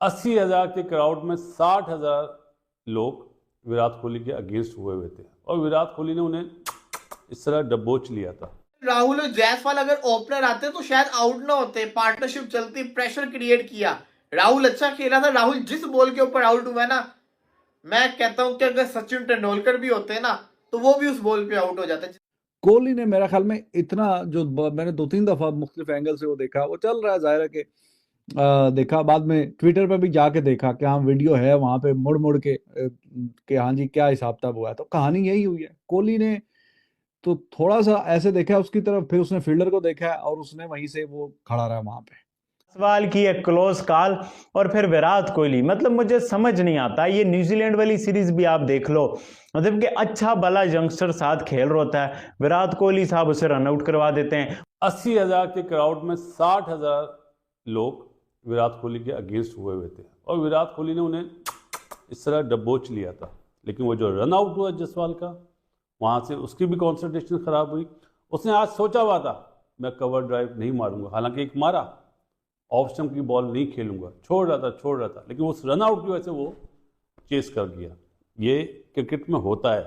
80,000 के क्राउड में 60,000 लोग विराट कोहली के अगेंस्ट हुए थे और विराट कोहली ने उन्हें इस तरह डबोच लिया था। राहुल और जायसवाल अगर ओपनर आते तो शायद आउट ना होते, पार्टनरशिप चलती, प्रेशर क्रिएट किया। राहुल अच्छा खेला था। राहुल जिस बॉल के ऊपर आउट हुआ ना, मैं कहता हूं कि अगर सचिन तेंदुलकर भी होते ना तो वो भी उस बॉल पे आउट हो जाते। कोहली ने मेरा ख्याल में इतना जो मैंने 2-3 दफा मुख्तलिफ एंगल से वो देखा, वो चल रहा है, जाहिर है कि देखा, बाद में ट्विटर पे भी जाके देखा कि हाँ वीडियो है वहां पे मुड़ मुड़ के कि हाँ जी क्या हिसाब किताब हुआ है, तो कहानी यही हुई है। कोहली ने तो थोड़ा सा ऐसे देखा उसकी तरफ, फिर उसने फील्डर को देखा और उसने वहीं से वो खड़ा रहा वहां पे। सवाल की एक क्लोज कॉल और फिर विराट कोहली, मतलब मुझे समझ नहीं आता। ये न्यूजीलैंड वाली सीरीज भी आप देख लो, मतलब कि अच्छा भला यंगस्टर साथ खेल रहा होता है, विराट कोहली साहब उसे रन आउट करवा देते हैं। 80,000 के क्राउड में 60,000 लोग विराट कोहली के अगेंस्ट हुए थे और विराट कोहली ने उन्हें इस तरह डबोच लिया था। लेकिन वो जो रन आउट हुआ जसवाल का, वहाँ से उसकी भी कॉन्सेंट्रेशन खराब हुई। उसने आज सोचा हुआ था मैं कवर ड्राइव नहीं मारूंगा, हालांकि एक मारा, ऑफ स्टंप की बॉल नहीं खेलूंगा, छोड़ रहा था, लेकिन उस रन आउट की वजह से वो चेस कर गया। ये क्रिकेट में होता है।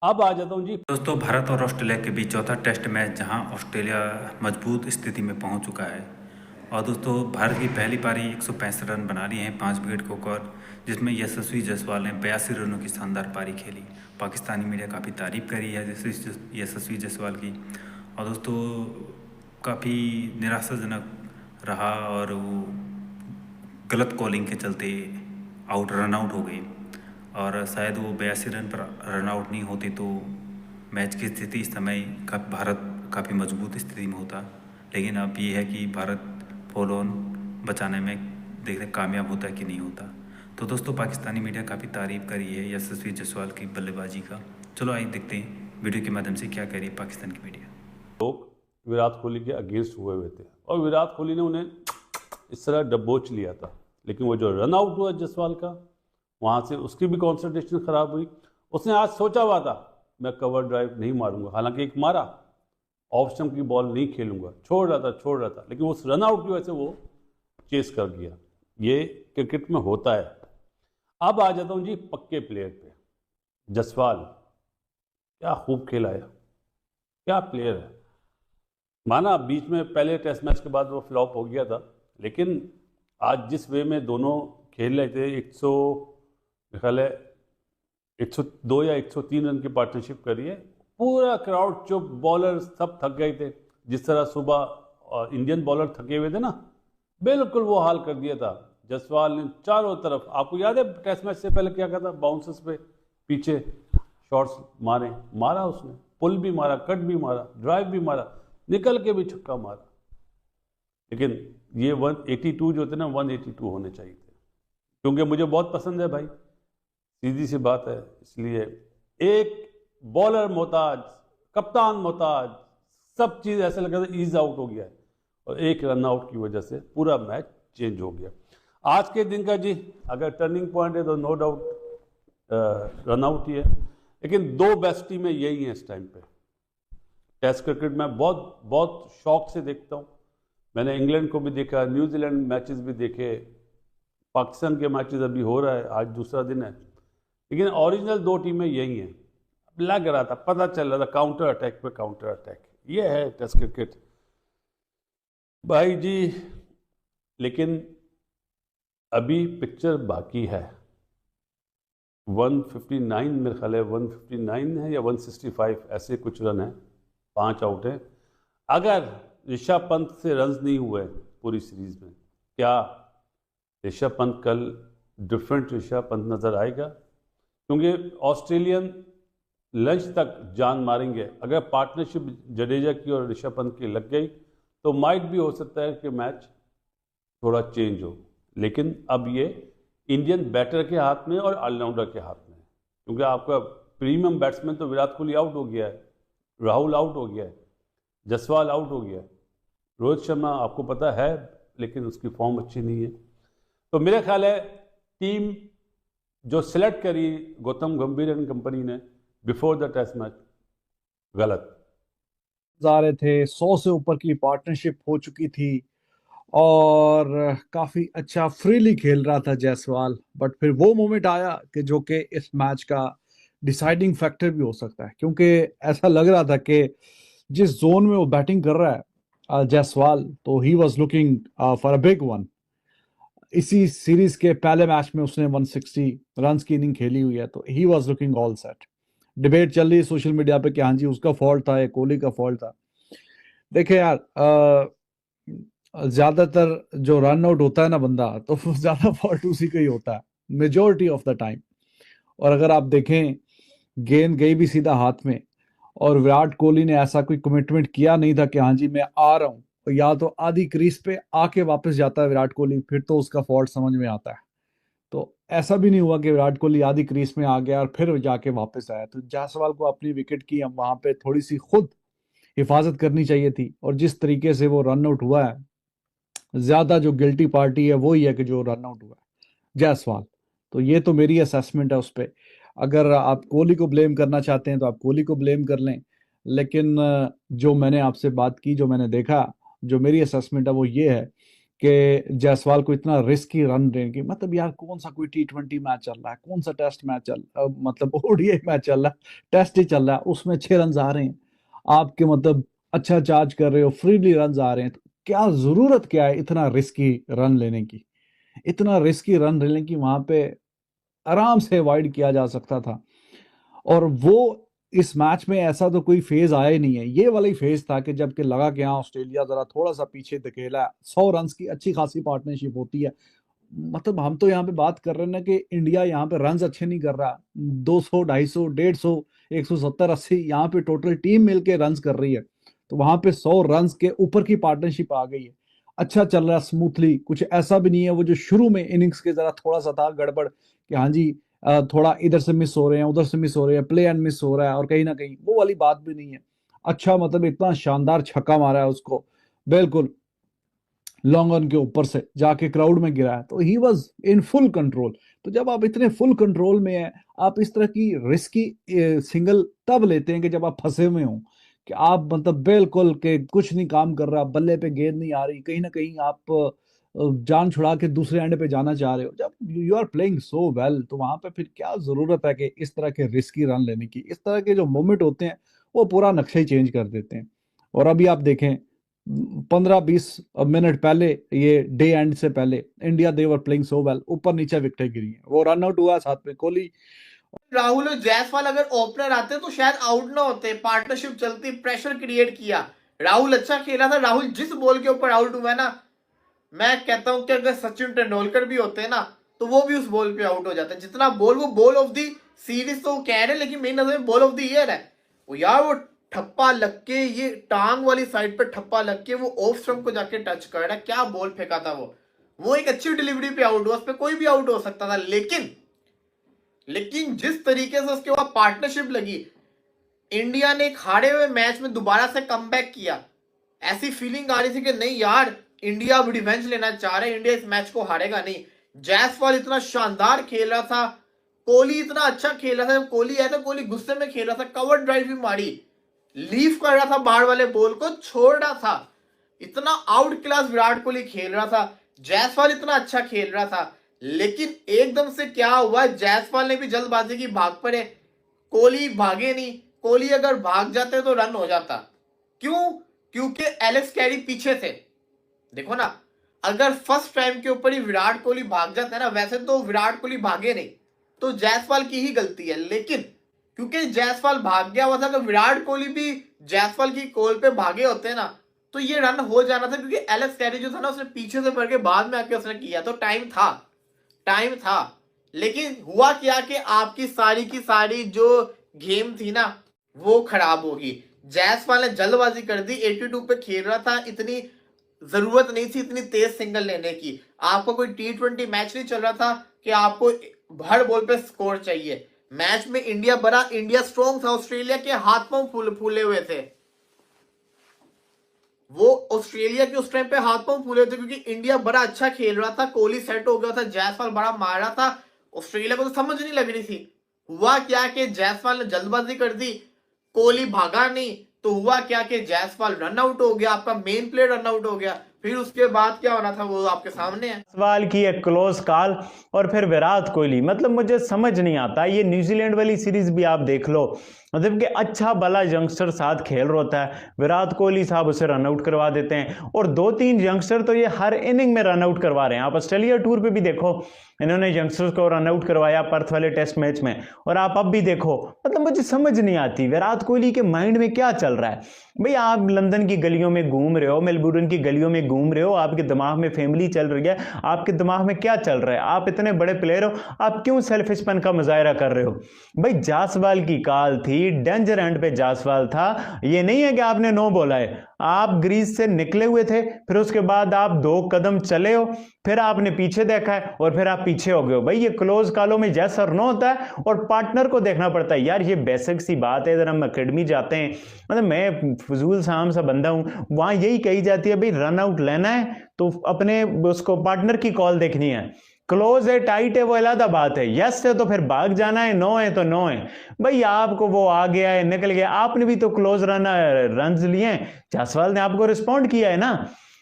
अब आ जाता हूँ जी दोस्तों, भारत और ऑस्ट्रेलिया के बीच चौथा टेस्ट मैच, जहां ऑस्ट्रेलिया मजबूत स्थिति में पहुंच चुका है। और दोस्तों, भारत की पहली पारी 165 रन बना लिए हैं 5 विकेट को कवर, जिसमें यशस्वी जायसवाल ने 82 रनों की शानदार पारी खेली। पाकिस्तानी मीडिया काफ़ी तारीफ करी है यशस्वी जायसवाल की। और दोस्तों, काफ़ी निराशाजनक रहा और वो गलत कॉलिंग के चलते रन आउट हो गए। और शायद वो 82 रन पर रन आउट नहीं होते तो मैच की स्थिति इस समय भारत काफ़ी मजबूत स्थिति में होता। लेकिन अब ये है कि भारत फॉलो ऑन बचाने में देखते कामयाब होता है कि नहीं होता। तो दोस्तों, पाकिस्तानी मीडिया काफ़ी तारीफ करी है यशस्वी जायसवाल की बल्लेबाजी का। चलो आइए देखते हैं वीडियो के माध्यम से क्या कह रही है पाकिस्तान की मीडिया। लोग विराट कोहली के अगेंस्ट हुए थे और विराट कोहली ने उन्हें इस तरह डबोच लिया था। लेकिन वो जो रन आउट हुआ जायसवाल का, वहाँ से उसकी भी कॉन्सेंट्रेशन खराब हुई। उसने आज सोचा हुआ था मैं कवर ड्राइव नहीं मारूंगा, हालांकि एक मारा, ऑफ स्टंप की बॉल नहीं खेलूंगा, छोड़ रहा था, लेकिन उस रन आउट की वजह से वो चेस कर गया। ये क्रिकेट में होता है। अब आ जाता हूँ जी पक्के प्लेयर पे। जायसवाल क्या खूब खेला है, क्या प्लेयर है। माना बीच में पहले टेस्ट मैच के बाद वो फ्लॉप हो गया था, लेकिन आज जिस वे में दोनों खेल रहे थे, 102 या 103 रन की पार्टनरशिप करी है। पूरा क्राउड चुप, बॉलर सब थक गए थे, जिस तरह सुबह इंडियन बॉलर थके हुए थे ना, बिल्कुल वो हाल कर दिया था। जायसवाल ने चारों तरफ, आपको याद है टेस्ट मैच से पहले क्या कहा था, बाउंसर्स पे पीछे शॉट्स मारा उसने, पुल भी मारा, कट भी मारा, ड्राइव भी मारा, निकल के भी छक्का मारा। लेकिन ये 182 जो थे ना, 182 होने चाहिए थे, क्योंकि मुझे बहुत पसंद है भाई, सीधी सी बात है। इसलिए एक बॉलर मोहताज, कप्तान मोहताज, सब चीज़ ऐसा लगा था ईज आउट हो गया है, और एक रन आउट की वजह से पूरा मैच चेंज हो गया। आज के दिन का जी अगर टर्निंग पॉइंट है तो नो डाउट रन आउट ही है। लेकिन दो बेस्ट टीमें यही हैं इस टाइम पे। टेस्ट क्रिकेट में बहुत बहुत शौक से देखता हूँ। मैंने इंग्लैंड को भी देखा, न्यूजीलैंड मैचेस भी देखे, पाकिस्तान के मैचेस अभी हो रहा है, आज दूसरा दिन है, लेकिन ओरिजिनल दो टीमें यही हैं। लग रहा था, पता चल रहा था, काउंटर अटैक पे काउंटर अटैक, ये है टेस्ट क्रिकेट भाई जी। लेकिन अभी पिक्चर बाकी है। 159 मेरे ख्याल है, 159 है या 165 ऐसे कुछ रन है, 5 आउट है। अगर ऋषभ पंत से रन्स नहीं हुए पूरी सीरीज में, क्या ऋषभ पंत कल डिफरेंट ऋषभ पंत नजर आएगा? क्योंकि ऑस्ट्रेलियन लंच तक जान मारेंगे। अगर पार्टनरशिप जडेजा की और ऋषभ पंत की लग गई तो माइट भी हो सकता है कि मैच थोड़ा चेंज हो। लेकिन अब ये इंडियन बैटर के हाथ में और ऑलराउंडर के हाथ में है, क्योंकि आपका प्रीमियम बैट्समैन तो विराट कोहली आउट हो गया है, राहुल आउट हो गया है, जायसवाल आउट हो गया है, रोहित शर्मा आपको पता है लेकिन उसकी फॉर्म अच्छी नहीं है। तो मेरा ख्याल है टीम जो सिलेक्ट करी गौतम गंभीर एंड कंपनी ने बिफोर द टेस्ट मैच, गलत जा रहे थे, 100 से ऊपर की पार्टनरशिप हो चुकी थी और काफी अच्छा फ्रीली खेल रहा था जायसवाल, बट फिर वो मोमेंट आया कि जो कि इस मैच का डिसाइडिंग फैक्टर भी हो सकता है, क्योंकि ऐसा लग रहा था कि जिस जोन में वो बैटिंग कर रहा है जायसवाल, तो he was looking for a big one. इसी सीरीज के पहले मैच में उसने 160 रन्स की इनिंग खेली हुई है, तो he was looking all set. Debate चल रही है सोशल मीडिया पे कि हाँ जी उसका फॉल्ट था या कोहली का फॉल्ट था। देखिए यार, ज्यादातर जो रन आउट होता है ना बंदा, तो वो ज्यादा फॉल्ट उसी का ही होता है मेजोरिटी ऑफ द टाइम। और अगर आप देखें, गेंद गई भी सीधा हाथ में, और विराट कोहली ने ऐसा कोई कमिटमेंट किया नहीं था कि हाँ जी मैं आ रहा हूँ, या तो आधी क्रीज पे आके वापस जाता है विराट कोहली, फिर तो उसका फॉल्ट समझ में आता है। तो ऐसा भी नहीं हुआ कि विराट कोहली आधी क्रीज में आ गया और फिर जाके वापस आया। तो जायसवाल को अपनी विकेट की हम वहां पे थोड़ी सी खुद हिफाजत करनी चाहिए थी, और जिस तरीके से वो रन आउट हुआ है, ज्यादा जो गिल्टी पार्टी है वो ही है कि जो रन आउट हुआ है जायसवाल। तो ये तो मेरी असेसमेंट है उस पर। अगर आप कोहली को ब्लेम करना चाहते हैं तो आप कोहली को ब्लेम कर लें, लेकिन जो मैंने आपसे बात की, जो मैंने देखा, जो मेरी असेसमेंट है वो ये है कि जायसवाल को इतना रिस्की रन देने की, मतलब यार कौन सा कोई T20 मैच चल रहा है, कौन सा टेस्ट मैच मतलब ओडीआई मैच चल रहा है, टेस्ट ही चल रहा है, उसमें 6 रन आ रहे हैं आपके, मतलब अच्छा चार्ज कर रहे हो, फ्रीली रन आ रहे हैं, तो क्या जरूरत क्या है इतना रिस्की रन लेने की? इतना रिस्की रन लेने की वहां पे आराम से अवॉइड किया जा सकता था। और वो इस मैच में ऐसा तो कोई फेज आया ही नहीं है, ये वाला ही फेज था कि जबकि लगा कि हाँ ऑस्ट्रेलिया जरा थोड़ा सा पीछे धकेला है, 100 रन की अच्छी खासी पार्टनरशिप होती है। मतलब हम तो यहाँ पे बात कर रहे हैं ना कि इंडिया यहाँ पे रन अच्छे नहीं कर रहा, 200 250 150 170 80 यहाँ पे टोटल टीम मिलके रन कर रही है, तो वहां पे 100 रन के ऊपर की पार्टनरशिप आ गई है। अच्छा चल रहा है स्मूथली, कुछ ऐसा भी नहीं है वो जो शुरू में इनिंग्स के जरा थोड़ा सा था गड़बड़ कि हाँ जी थोड़ा इधर से मिस हो रहे हैं, उधर से मिस हो रहे हैं, प्ले एंड मिस हो रहा है, और कहीं ना कहीं वो वाली बात भी नहीं है। अच्छा मतलब इतना शानदार छक्का मारा है उसको, बिल्कुल लॉन्ग ऑन के ऊपर से जाके क्राउड में गिरा है, तो he was in full control. तो जब आप इतने फुल कंट्रोल में हैं, आप इस तरह की रिस्की सिंगल तब लेते हैं कि जब आप फंसे हुए हो, कि आप मतलब बिल्कुल के कुछ नहीं काम कर रहा, बल्ले पे गेंद नहीं आ रही, कहीं ना कहीं आप जान छुड़ा के दूसरे एंड पे जाना चाह रहे हो। जब you are playing so well, तो वहां पे फिर क्या जरूरत है कि इस तरह के रिस्की रन लेने की? इस तरह के जो मोमेंट होते हैं वो पूरा नक्शा ही चेंज कर देते हैं। और अभी आप देखें 15-20 मिनट पहले, ये डे एंड से पहले, India they were playing so well, ऊपर नीचे विकेटें गिरी हैं, वो रन आउट हुआ साथ में कोहली। राहुल और जायसवाल अगर ओपनर आते तो शायद आउट ना होते, पार्टनरशिप चलती, प्रेशर क्रिएट किया, राहुल अच्छा खेला था। राहुल जिस बॉल के ऊपर आउट हुआ ना, मैं कहता हूं कि अगर सचिन तेंदुलकर भी होते ना तो वो भी उस बॉल पे आउट हो जाते। जितना बॉल, वो बॉल ऑफ दी सीरीज तो कह रहे, लेकिन मेरी नजर में बॉल ऑफ द ईयर है वो यार। वो ठप्पा लग के, ये टांग वाली साइड पे ठप्पा लग के वो ऑफ स्टंप को जाके टच कर रहा है, क्या बॉल फेंका था वो एक अच्छी डिलीवरी पे आउट हुआ, उस पर कोई भी आउट हो सकता था। लेकिन जिस तरीके से उसके बाद पार्टनरशिप लगी, इंडिया ने एक हारे हुए मैच में दोबारा से कमबैक किया, ऐसी फीलिंग आ रही थी कि नहीं यार इंडिया अब रिवेंज लेना चाह रहे हैं, इंडिया इस मैच को हारेगा नहीं। जायसवाल इतना शानदार खेल रहा था, कोहली इतना अच्छा खेल रहा था। जब कोहली आया था, कोहली गुस्से में खेल रहा था, कवर ड्राइव भी मारी, लीव कर रहा था, बाहर वाले बॉल को छोड़ रहा था, इतना आउट क्लास विराट कोहली खेल रहा था। जायसवाल इतना अच्छा खेल रहा था, लेकिन एकदम से क्या हुआ, जायसवाल ने भी जल्दबाजी की, भाग पड़े, कोहली भागे नहीं। कोहली अगर भाग जाते तो रन हो जाता। क्यों? क्योंकि एलेक्स कैरी पीछे थे। देखो ना, अगर फर्स्ट टाइम के ऊपर ही विराट कोहली भाग जाता है ना, वैसे तो विराट कोहली भागे नहीं, तो जायसवाल की ही गलती है, लेकिन क्योंकि जायसवाल भाग गया हुआ था, अगर विराट कोहली भी जायसवाल की कॉल पे भागे होते ना तो ये रन हो जाना था, क्योंकि एलेक्स कैरी जो था ना उसने पीछे से पड़ के बाद में आके उसने किया, तो टाइम था। लेकिन हुआ क्या कि आपकी सारी की सारी जो गेम थी ना वो खराब होगी। जायसवाल ने जल्दबाजी कर दी, 82 पे खेल रहा था, इतनी जरूरत नहीं थी इतनी तेज सिंगल लेने की। आपको कोई T20 मैच नहीं चल रहा था कि आपको हर बॉल पे स्कोर चाहिए। मैच में इंडिया स्ट्रॉन्ग था, ऑस्ट्रेलिया के हाथ पांव फूले हुए थे, वो ऑस्ट्रेलिया के उस टाइम पे हाथ पांव फूले थे, क्योंकि इंडिया बड़ा अच्छा खेल रहा था, कोहली सेट हो गया था, जायसवाल बड़ा मार रहा था, ऑस्ट्रेलिया को तो समझ नहीं लग रही थी। हुआ क्या कि जायसवाल ने जल्दबाजी कर दी, कोहली भागा नहीं, तो हुआ क्या कि जायसवाल रन आउट हो गया, आपका मेन प्लेयर रन आउट हो गया। फिर उसके बाद क्या होना था वो आपके सामने है। सवाल की एक क्लोज कॉल और फिर विराट कोहली, मतलब मुझे समझ नहीं आता, ये न्यूजीलैंड वाली सीरीज भी आप देख लो, मतलब कि अच्छा भला यंगस्टर साथ खेल रहा होता है, विराट कोहली साहब उसे रन आउट करवा देते हैं, और 2-3 यंगस्टर तो ये हर इनिंग में रन आउट करवा रहे हैं। आप ऑस्ट्रेलिया टूर पे भी देखो, इन्होंने यंगस्टर्स को रन आउट करवाया पर्थ वाले टेस्ट मैच में, और आप अब भी देखो, मतलब मुझे समझ नहीं आती विराट कोहली के माइंड में क्या चल रहा है। भाई आप लंदन की गलियों में घूम रहे हो, मेलबोर्न की गलियों में घूम रहे हो, आपके दिमाग में फैमिली चल रही है, आपके दिमाग में क्या चल रहा है? आप इतने बड़े प्लेयर हो, आप क्यों सेल्फिशपन का मुजाहरा कर रहे हो? भाई जायसवाल की कॉल थी, डेंजर एंड पे जायसवाल था, ये नहीं है कि आपने नो बोला है, आप ग्रीज से निकले हुए थे, फिर उसके बाद आप 2 कदम चले हो, फिर आपने पीछे देखा है और फिर आप पीछे हो गए हो। भाई ये क्लोज कॉलों में यस और नो होता है, और पार्टनर को देखना पड़ता है यार, ये बेसिक सी बात है। इधर हम अकेडमी जाते हैं, मतलब मैं फजूल साम सा बंदा हूं, वहां यही कही जाती है भाई रन आउट लेना है तो अपने उसको पार्टनर की कॉल देखनी है, क्लोज है टाइट है वो अलग बात है, यस है तो फिर भाग जाना है, नो है तो नो है। भाई आपको वो आ गया है, निकल गया, आपने भी तो क्लोज रन लिए हैं, जायसवाल ने आपको रिस्पॉन्ड किया है ना,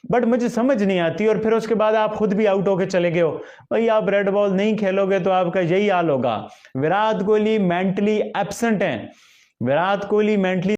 बट मुझे समझ नहीं आती। और फिर उसके बाद आप खुद भी आउट होके चले गए हो। भाई आप रेड बॉल नहीं खेलोगे तो आपका यही हाल होगा। विराट कोहली मेंटली एब्सेंट है, विराट कोहली मेंटली